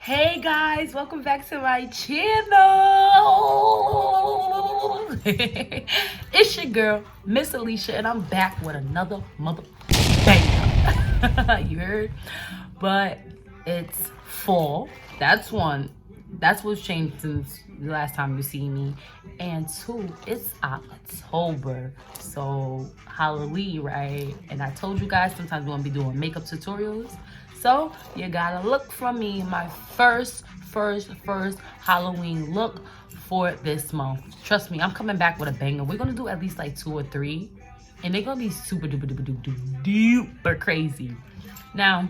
Hey guys, welcome back to my channel. It's your girl, Miss Alicia, and I'm back with another mother banger. You heard? But it's fall. That's one. That's what's changed since the last time you see me. And two, it's October. So Halloween, right? And I told you guys sometimes we're gonna be doing makeup tutorials. So you gotta look from me, my first Halloween look for this month. Trust me, I'm coming back with a banger. We're gonna do at least like 2 or 3, and they're gonna be super duper crazy. Now,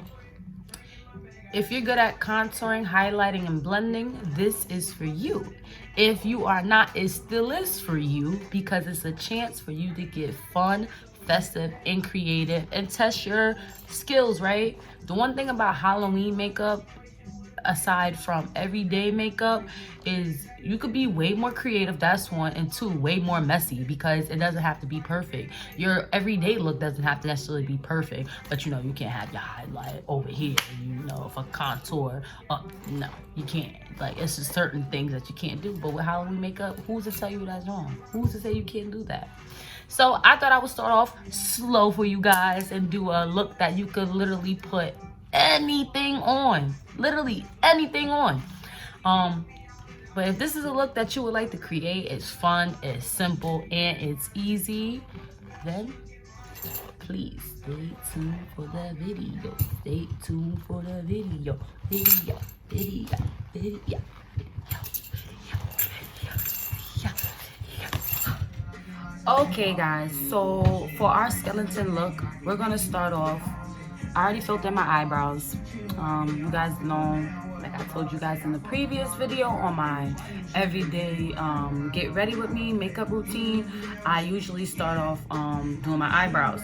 if you're good at contouring, highlighting, and blending, this is for you. If you are not, it still is for you because it's a chance for you to get fun, festive, and creative and test your skills, right? The one thing about Halloween makeup, aside from everyday makeup, is you could be way more creative. That's one. And two, way more messy because it doesn't have to be perfect. Your everyday look doesn't have to necessarily be perfect, but you know, you can't have your highlight over here, you know, for contour up. No, you can't. Like, it's just certain things that you can't do. But with Halloween makeup, who's to tell you that's wrong? Who's to say you can't do that? So I thought I would start off slow for you guys and do a look that you could literally put anything on. Literally anything on. But if this is a look that you would like to create, it's fun, it's simple, and it's easy, then please stay tuned for the video. Stay tuned for the video. Okay guys, so for our skeleton look, we're gonna start off. I already filled in my eyebrows. You guys know, like I told you guys in the previous video on my everyday get ready with me makeup routine, I usually start off doing my eyebrows.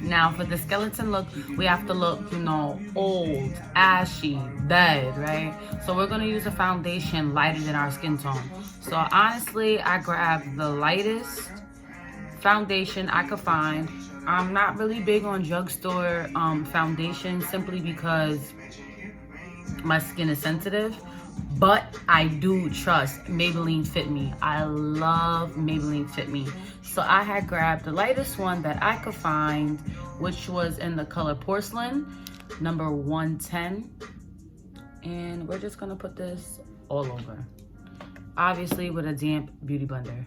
Now for the skeleton look, we have to look, you know, old, ashy, dead, right? So we're gonna use a foundation lighter than our skin tone. So honestly, I grabbed the lightest foundation I could find. I'm not really big on drugstore foundation simply because my skin is sensitive, but I do trust Maybelline Fit Me. I love Maybelline Fit Me. So I had grabbed the lightest one that I could find, which was in the color Porcelain, number 110. And we're just gonna put this all over. Obviously with a damp beauty blender.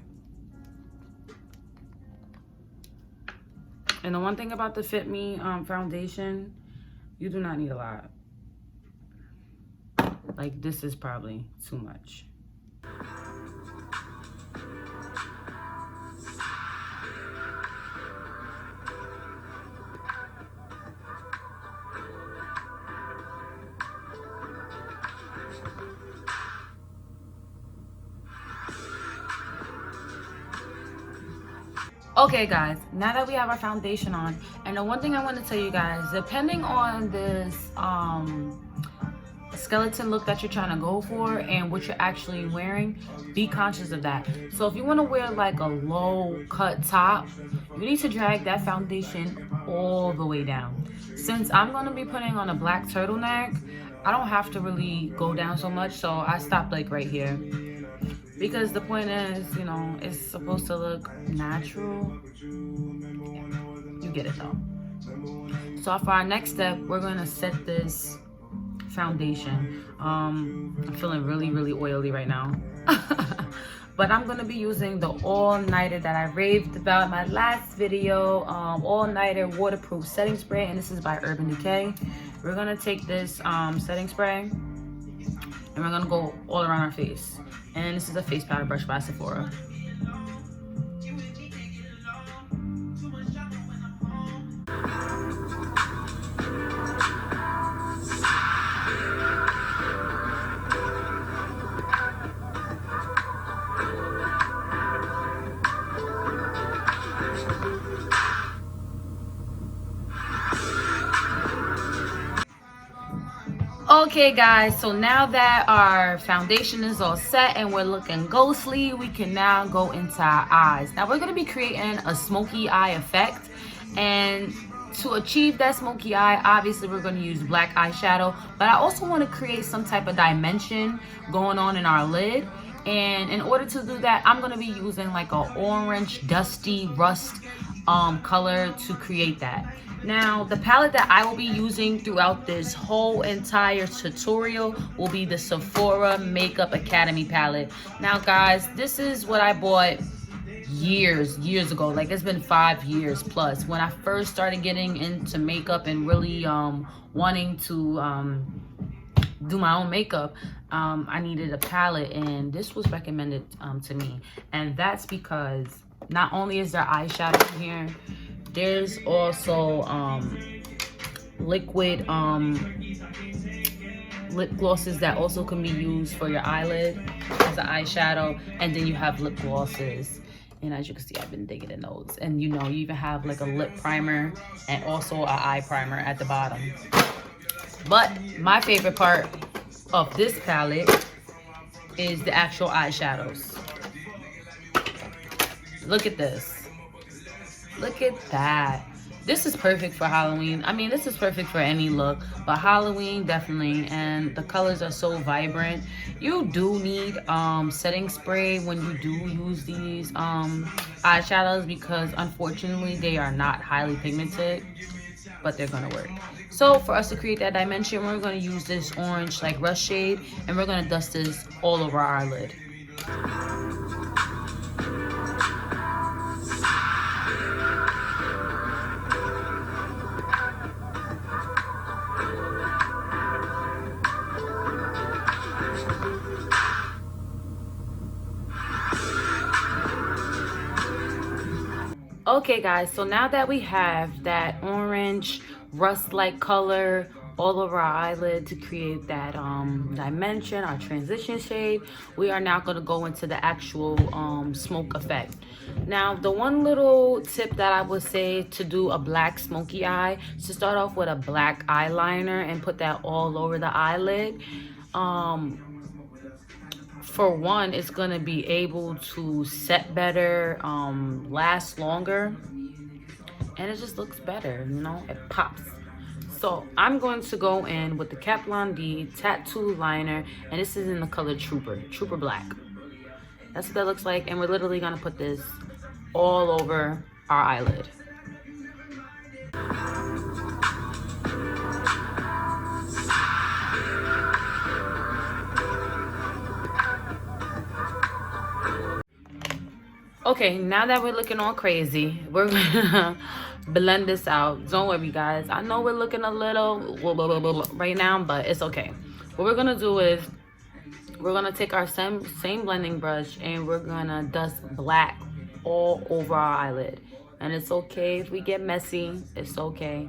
And the one thing about the Fit Me foundation, you do not need a lot. Like, this is probably too much. Okay guys, now that we have our foundation on, and the one thing I want to tell you guys, depending on this skeleton look that you're trying to go for and what you're actually wearing, be conscious of that. So if you want to wear like a low cut top, you need to drag that foundation all the way down. Since I'm going to be putting on a black turtleneck, I don't have to really go down so much, so I stopped like right here. Because the point is, you know, it's supposed to look natural. You get it though. So for our next step, we're gonna set this foundation. I'm feeling really oily right now. But I'm gonna be using the all-nighter that I raved about in my last video, all-nighter waterproof setting spray, and this is by Urban Decay. We're gonna take this setting spray and we're gonna go all around our face. And this is a face powder brush by Sephora. Okay guys, so now that our foundation is all set and we're looking ghostly, we can now go into our eyes. Now we're going to be creating a smoky eye effect, and to achieve that smoky eye, obviously we're going to use black eyeshadow, but I also want to create some type of dimension going on in our lid. And in order to do that, I'm going to be using like a orange dusty rust color to create that. Now, the palette that I will be using throughout this whole entire tutorial will be the Sephora Makeup Academy palette. Now, guys, this is what I bought years ago. Like, it's been 5 years plus. When I first started getting into makeup and really wanting to do my own makeup, I needed a palette, and this was recommended to me. And that's because not only is there eyeshadow in here, there's also liquid lip glosses that also can be used for your eyelid as an eyeshadow. And then you have lip glosses. And as you can see, I've been digging in those. And you know, you even have like a lip primer and also an eye primer at the bottom. But my favorite part of this palette is the actual eyeshadows. Look at this. Look at that. This is perfect for Halloween. I mean, this is perfect for any look, but Halloween definitely. And the colors are so vibrant. You do need setting spray when you do use these eyeshadows, because unfortunately they are not highly pigmented, but they're gonna work. So for us to create that dimension, we're gonna use this orange like rust shade, and we're gonna dust this all over our eyelid. Okay guys, so now that we have that orange rust-like color all over our eyelid to create that dimension, our transition shade, we are now going to go into the actual smoke effect. Now, the one little tip that I would say to do a black smoky eye is to start off with a black eyeliner and put that all over the eyelid. For one, it's gonna be able to set better, last longer, and it just looks better, you know, it pops. So I'm going to go in with the Kat Von D tattoo liner, and this is in the color Trooper Black. That's what that looks like, and we're literally gonna put this all over our eyelid. Okay, now that we're looking all crazy, we're gonna blend this out. Don't worry, guys. I know we're looking a little right now, but it's okay. What we're gonna do is we're gonna take our same blending brush, and we're gonna dust black all over our eyelid. And it's okay if we get messy. It's okay.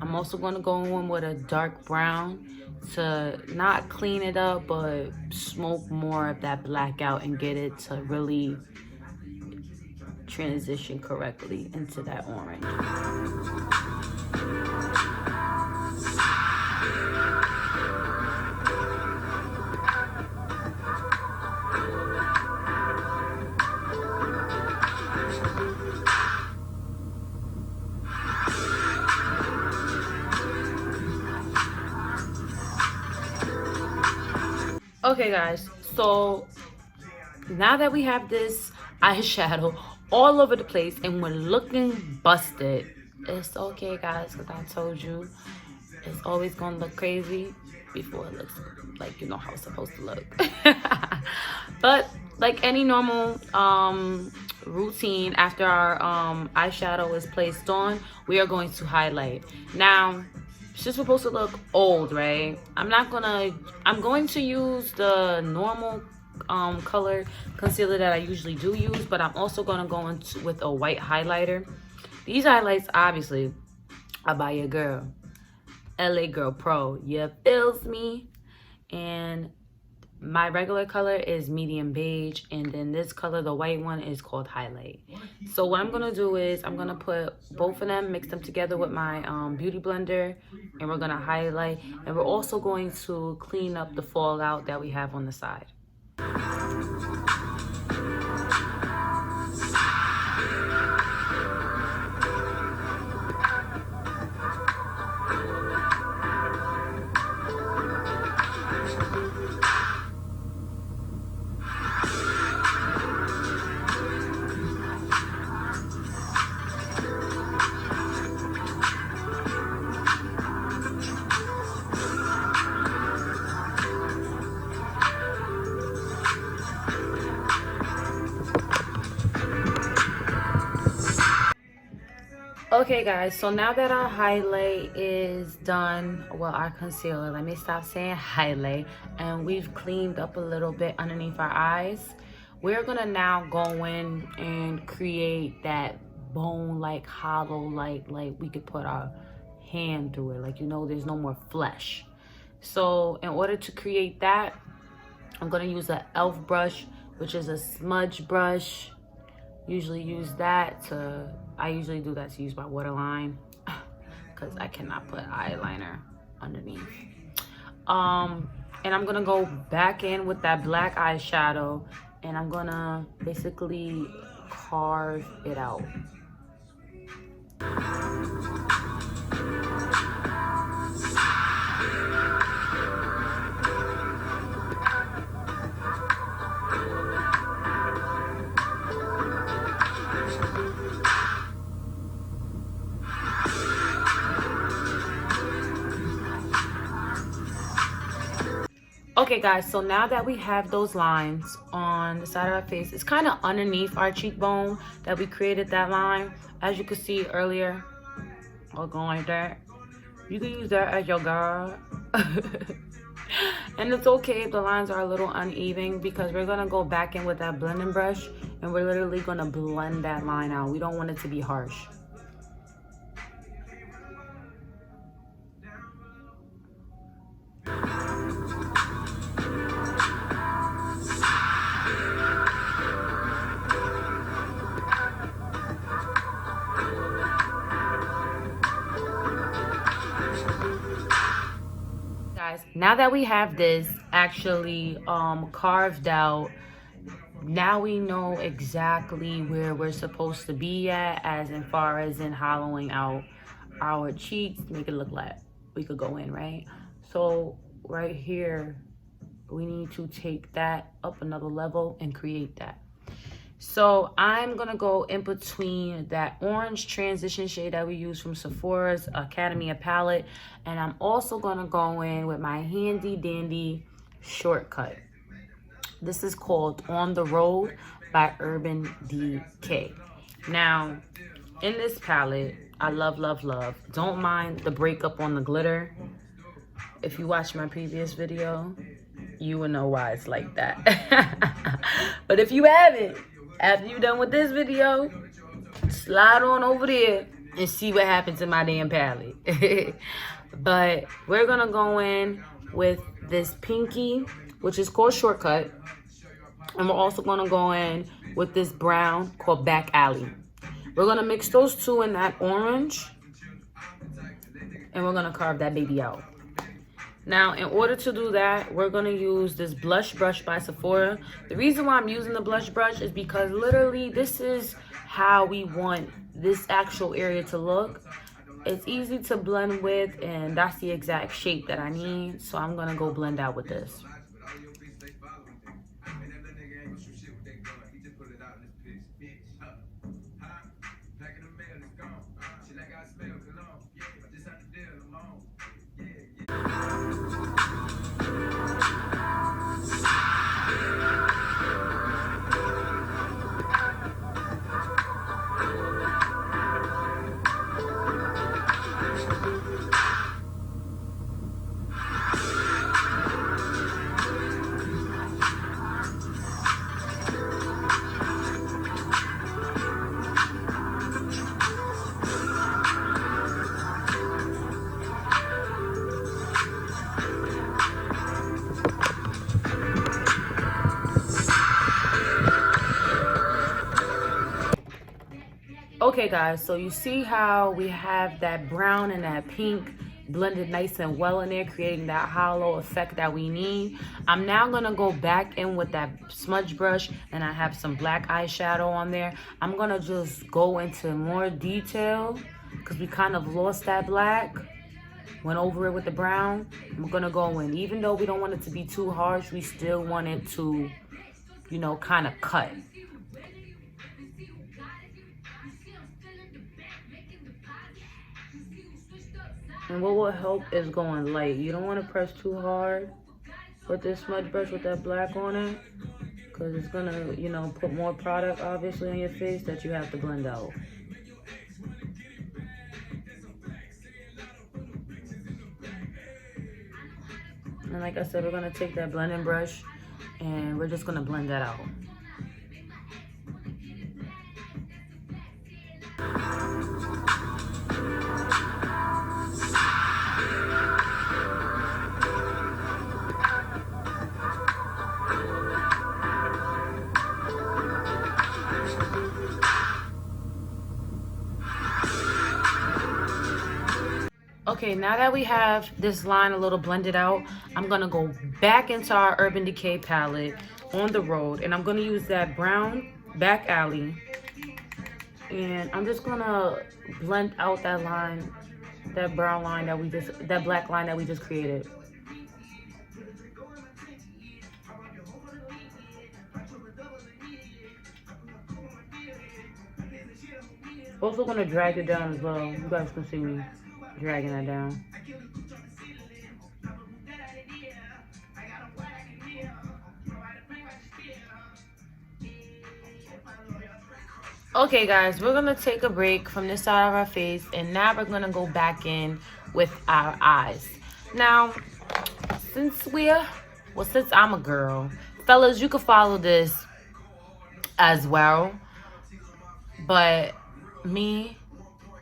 I'm also gonna go in with a dark brown to not clean it up, but smoke more of that black out and get it to really transition correctly into that orange. Okay guys, so now that we have this eyeshadow all over the place and we're looking busted, it's okay guys, because I told you it's always gonna look crazy before it looks like, you know, how it's supposed to look. But like any normal routine, after our eyeshadow is placed on, we are going to highlight. Now it's just supposed to look old, right? I'm going to use the normal color concealer that I usually do use, but I'm also going to go into with a white highlighter. These highlights obviously are by your girl, LA Girl Pro. You feels me? And my regular color is medium beige, and then this color, the white one, is called highlight. So what I'm gonna do is I'm gonna put both of them, mix them together with my beauty blender, and we're gonna highlight, and we're also going to clean up the fallout that we have on the side. Okay guys, so now that our highlight is done, well, our concealer, let me stop saying highlight, and we've cleaned up a little bit underneath our eyes, we're gonna now go in and create that bone like hollow, like we could put our hand through it, like, you know, there's no more flesh. So in order to create that, I'm gonna use an elf brush, which is a smudge brush. Usually use that to, I usually do that to use my waterline because I cannot put eyeliner underneath. And I'm gonna go back in with that black eyeshadow, and I'm gonna basically carve it out. Okay guys, so now that we have those lines on the side of our face, it's kind of underneath our cheekbone that we created that line. As you could see earlier, or going like that. You can use that as your guard. And it's okay if the lines are a little uneven, because we're gonna go back in with that blending brush and we're literally gonna blend that line out. We don't want it to be harsh. Now that we have this actually carved out, now we know exactly where we're supposed to be at, as in far as in hollowing out our cheeks, make it look like we could go in, right? So right here, we need to take that up another level and create that. So I'm gonna go in between that orange transition shade that we use from Sephora's Academia palette, and I'm also gonna go in with my handy dandy shortcut. This is called On the Road by Urban Decay. Now, in this palette, I love, love, love. Don't mind the breakup on the glitter. If you watched my previous video, you will know why it's like that. But if you haven't, after you're done with this video, slide on over there and see what happens in my damn palette. But we're gonna go in with this pinky, which is called Shortcut. And we're also gonna go in with this brown called Back Alley. We're gonna mix those two in that orange, and we're gonna carve that baby out. Now, in order to do that, we're going to use this blush brush by Sephora. The reason why I'm using the blush brush is because literally this is how we want this actual area to look. It's easy to blend with, and that's the exact shape that I need. So I'm going to go blend out with this. Okay guys, so you see how we have that brown and that pink blended nice and well in there, creating that hollow effect that we need. I'm now gonna go back in with that smudge brush, and I have some black eyeshadow on there. I'm gonna just go into more detail because we kind of lost that black, went over it with the brown. I'm gonna go in, even though we don't want it to be too harsh, we still want it to, you know, kind of cut. And what will help is going light. You don't want to press too hard with this smudge brush with that black on it, because it's going to, you know, put more product obviously on your face that you have to blend out. And like I said, we're gonna take that blending brush and we're just gonna blend that out. Okay, now that we have this line a little blended out, I'm gonna go back into our Urban Decay palette on the road, and I'm gonna use that brown Back Alley, and I'm just gonna blend out that line, that brown line that black line that we just created. Also gonna drag it down as well. You guys can see me dragging that down. Okay guys, we're gonna take a break from this side of our face, and now we're gonna go back in with our eyes. Now, since I'm a girl, fellas, you can follow this as well, but me,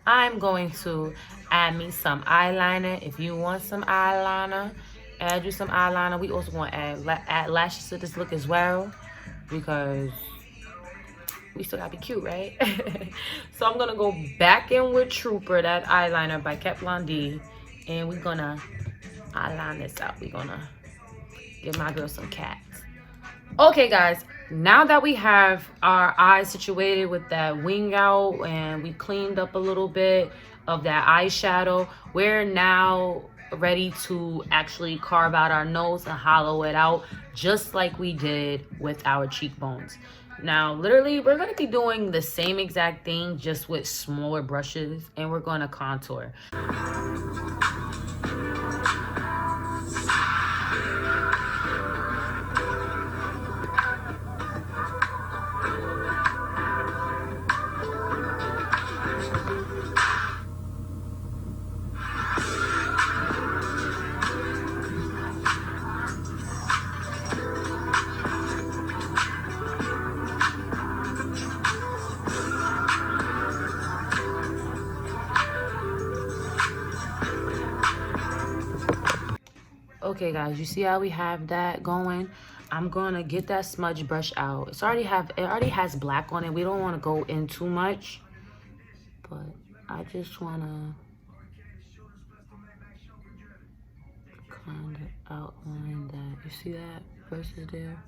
I'm going to add me some eyeliner. If you want some eyeliner, add you some eyeliner. We also want to add lashes to this look as well, because we still gotta be cute, right? So I'm gonna go back in with Trooper, that eyeliner by Kat Von D, and we're gonna eyeline this out. We're gonna give my girl some cats. Okay guys, now that we have our eyes situated with that wing out and we cleaned up a little bit of that eyeshadow, we're now ready to actually carve out our nose and hollow it out just like we did with our cheekbones. Now, literally, we're going to be doing the same exact thing, just with smaller brushes, and we're going to contour. Okay guys, you see how we have that going? I'm gonna get that smudge brush out. It already has black on it. We don't want to go in too much, but I just wanna kind of outline that. You see that versus there?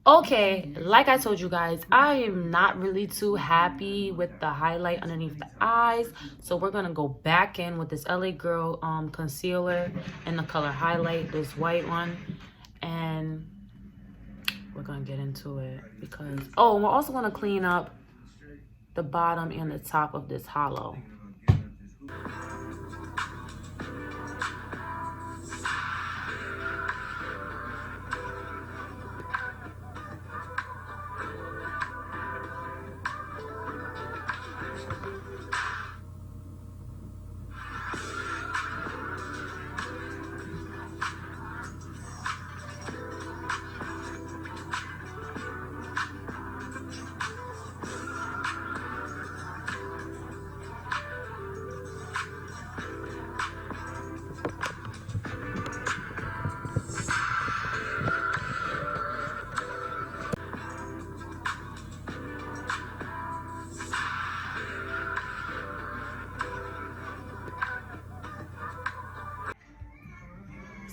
Okay, like I told you guys, I am not really too happy with the highlight underneath the eyes, so we're gonna go back in with this LA Girl concealer in the color highlight, this white one, and we're gonna get into it because we're also gonna clean up the bottom and the top of this hollow.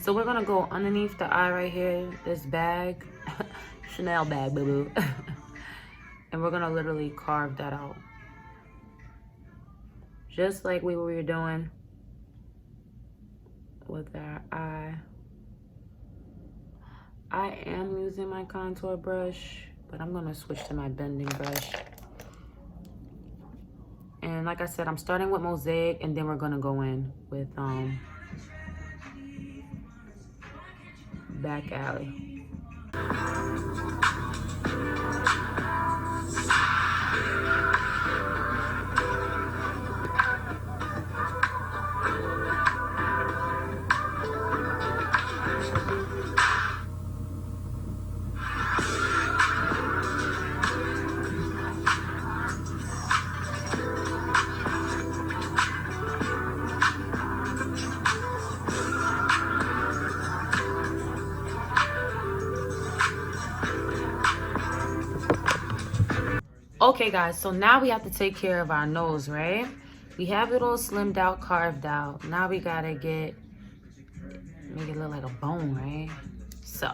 So we're gonna go underneath the eye right here, this bag, Chanel bag, boo-boo. And we're gonna literally carve that out. Just like we were doing with our eye. I am using my contour brush, but I'm gonna switch to my bending brush. And like I said, I'm starting with Mosaic, and then we're gonna go in with back alley. Okay guys, so now we have to take care of our nose, right? We have it all slimmed out, carved out. Now we gotta make it look like a bone, right? So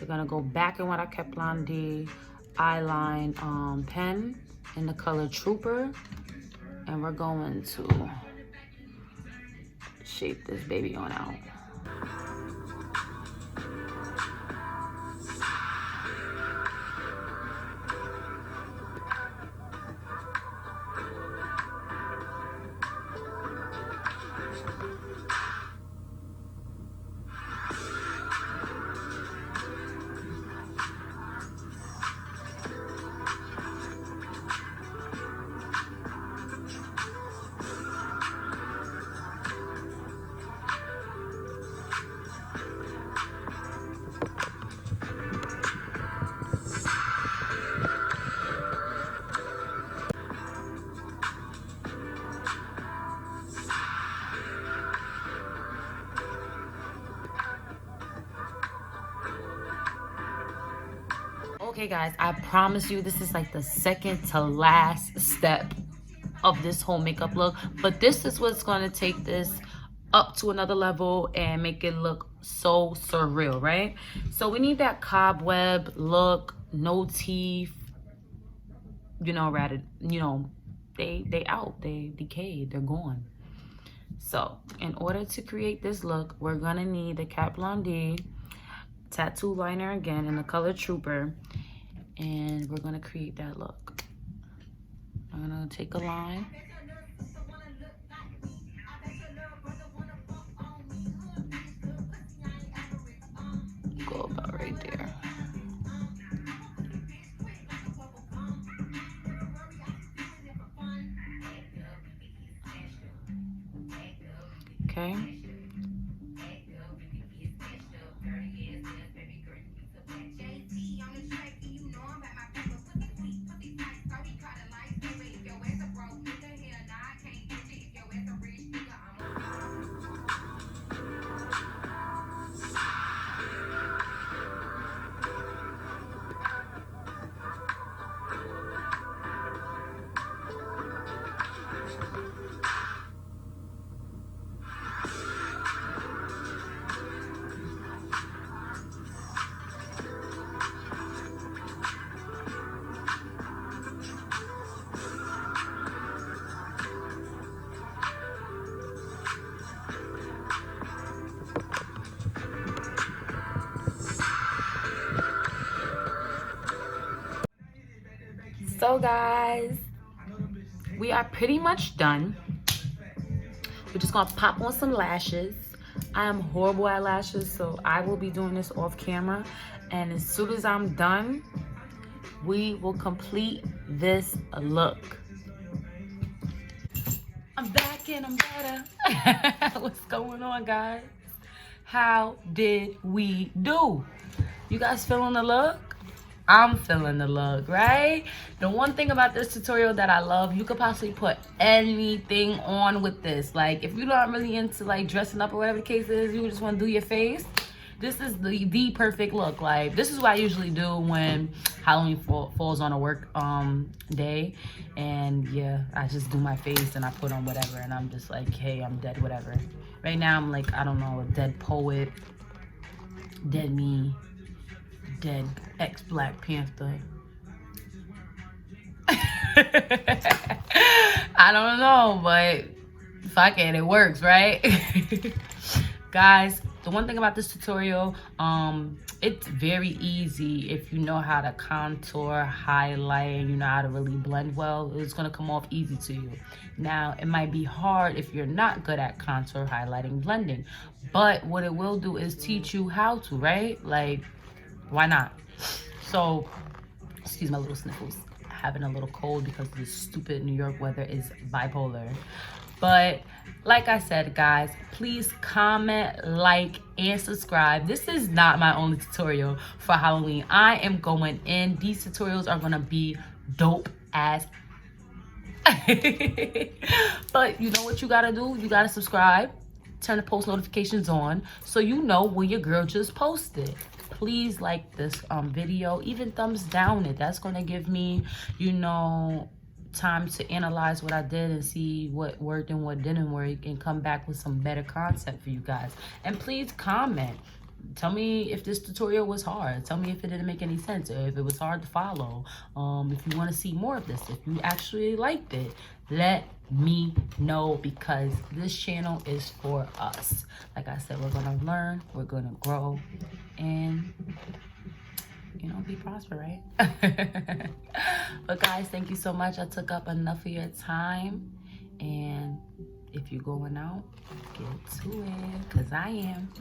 we're gonna go back in with our Kat Von D eyeline pen in the color Trooper, and we're going to shape this baby on out. Okay guys, I promise you this is like the second to last step of this whole makeup look, but this is what's going to take this up to another level and make it look so surreal, right? So we need that cobweb look, no teeth, you know, they out, they decayed, they're gone. So in order to create this look, we're gonna need the Kat Von D tattoo liner again in the color Trooper, and we're gonna create that look. I'm gonna take a line, go about right there. Okay. So guys, we are pretty much done. We're just gonna pop on some lashes. I am horrible at lashes, so I will be doing this off camera, and as soon as I'm done, we will complete this look. I'm back and I'm better. What's going on, guys? How did we do? You guys feeling the look? I'm feeling the look, right? The one thing about this tutorial that I love, you could possibly put anything on with this. Like, if you're not really into like dressing up or whatever the case is, you just want to do your face, this is the perfect look. Like, this is what I usually do when Halloween falls on a work day, and yeah, I just do my face and I put on whatever, and I'm just like, hey, I'm dead, whatever. Right now I'm like, I don't know, a dead poet, dead me, dead ex-Black Panther. I don't know, but fuck it, it works, right? Guys, The one thing about this tutorial, it's very easy if you know how to contour, highlight, and you know how to really blend well. It's gonna come off easy to you. Now, it might be hard if you're not good at contour, highlighting, blending, but what it will do is teach you how to, right? Like, why not? So, excuse my little sniffles. Having a little cold because this stupid New York weather is bipolar. But like I said, guys, please comment, like, and subscribe. This is not my only tutorial for Halloween. I am going in. These tutorials are gonna be dope as but you know what you gotta do? You gotta subscribe, turn the post notifications on so you know when your girl just posted. Please like this video, even thumbs down it. That's gonna give me, you know, time to analyze what I did and see what worked and what didn't work and come back with some better content for you guys. And please comment. Tell me if this tutorial was hard. Tell me if it didn't make any sense or if it was hard to follow. If you want to see more of this, if you actually liked it, let me know, because this channel is for us. Like I said, we're going to learn, we're going to grow, and you know, be prosper, right? But guys, thank you so much. I took up enough of your time, and if you're going out, get to it, because I am.